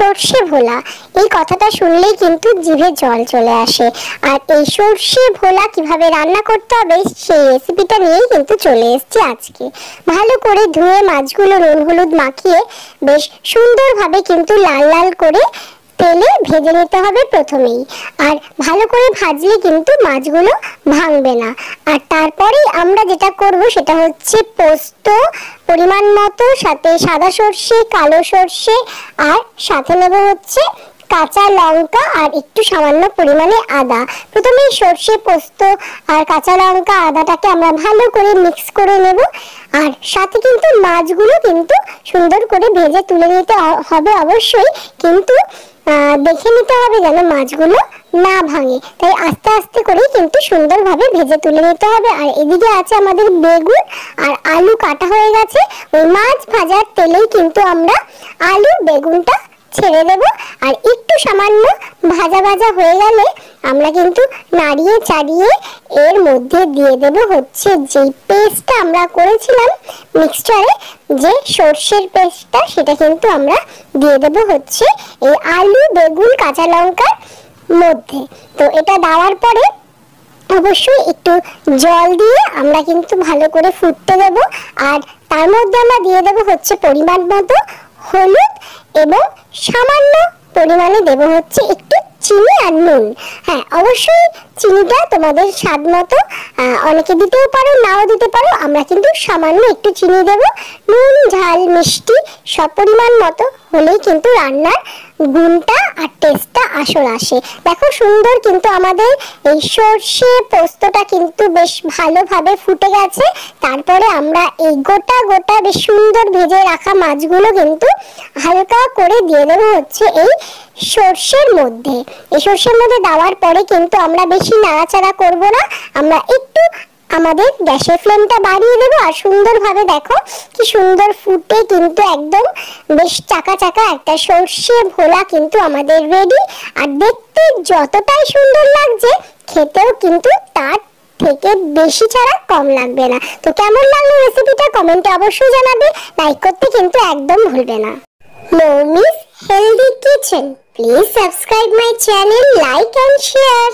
সর্ষে ভোলা, এই কথাটা শুনলেই কিন্তু জিভে জল চলে আসে। আর এই সর্ষে ভোলা কিভাবে রান্না করতে হবে সেই রেসিপিটা নিয়েই কিন্তু চলে এসেছি আজকে। ভালো করে ধুয়ে মাছগুলো নুন হলুদ মাখিয়ে বেশ সুন্দরভাবে কিন্তু লাল লাল করে তেলে ভেজে নিতে হবে প্রথমেই। আর ভালো করে ভাজলে কিন্তু মাছগুলো ভাঙবে না। আর তারপরে আমরা যেটা করব সেটা হচ্ছে পোস্ত পরিমাণ মতো, সাথে সাদা সর্ষে, কালো সর্ষে, আর সাথে নেব হচ্ছে কাঁচা লঙ্কা আর একটু সামান্য পরিমাণে আদা। প্রথমে সর্ষে, পোস্ত আর কাঁচা লঙ্কা আদাটাকে আমরা ভালো করে মিক্স করে নেব। আর সাথে কিন্তু মাছগুলো কিন্তু সুন্দর করে ভেজে তুলে নিতে হবে অবশ্যই, কিন্তু দেখে নিতে হবে যেন মাছগুলো না ভাঙে। তাই আস্তে আস্তে করে কিন্তু সুন্দরভাবে ভেজে তুলে নিতে হবে। আর এদিকে আছে আমাদের বেগুন আর আলু কাটা হয়ে গেছে। ওই মাছ ভাজার তেলেই কিন্তু আমরা আলু বেগুনটা ছেড়ে দেব। আর একটু সামান্য ভাজা ভাজা হয়ে গেলে আমরা কিন্তু নাড়িয়ে চাড়িয়ে এর মধ্যে দিয়ে দেব হচ্ছে যে পেস্টটা আমরা করেছিলাম মিক্সচারে, যে সর্ষের পেস্টটা, সেটা কিন্তু আমরা দিয়ে দেব হচ্ছে এই আলু বেগুন কাঁচা লঙ্কার মধ্যে। তো এটা দেওয়ার পরে অবশ্যই একটু জল দিয়ে আমরা কিন্তু ভালো করে ফুটতে দেব। আর তার মধ্যে আমরা দিয়ে দেব হচ্ছে পরিমাণ মতো হলুদ এবং সামান্য পরিমাণে দেব হচ্ছে একটু চিনি আর নুন। হ্যাঁ, অবশ্যই চিনিটা তোমাদের স্বাদ মতো, অনেকে দিতেও পারো নাও দিতে পারো। আমরা কিন্তু সামান্য একটু চিনি দেব। নুন ঝাল মিষ্টি সব পরিমাণ মতো হলেই কিন্তু রান্নার গুণটা আর টেস্টটা আসল আসে। দেখো সুন্দর কিন্তু আমাদের এই সর্ষে পোস্তটা কিন্তু বেশ ভালোভাবে ফুটে গেছে। তারপরে আমরা এই গোটা গোটা বেশ সুন্দর ভেজে রাখা মাছগুলো কিন্তু হালকা করে দিয়ে দেবো হচ্ছে এই সর্ষের মধ্যে। এই সর্ষের মধ্যে দেওয়ার পরে কিন্তু আমরা বেশি নাড়াচাড়া করব না, আমরা একটু আমাদের গ্যাসের ফ্লেমটা বাড়িয়ে দেবো। আর সুন্দরভাবে দেখো কি সুন্দর ফুটে কিন্তু একদম বেশ চাকা চাকা একটা সর্ষে ভোলা কিন্তু আমাদের রেডি। আর দেখতে যতটাই সুন্দর লাগছে, খেতেও কিন্তু তার থেকে বেশি ছাড়া কম লাগবে না। তো কেমন লাগলো রেসিপিটা কমেন্টে অবশ্যই জানাবে, লাইক করতে কিন্তু একদম ভুলবে না। Moumi's healthy kitchen, please subscribe my channel, like and share.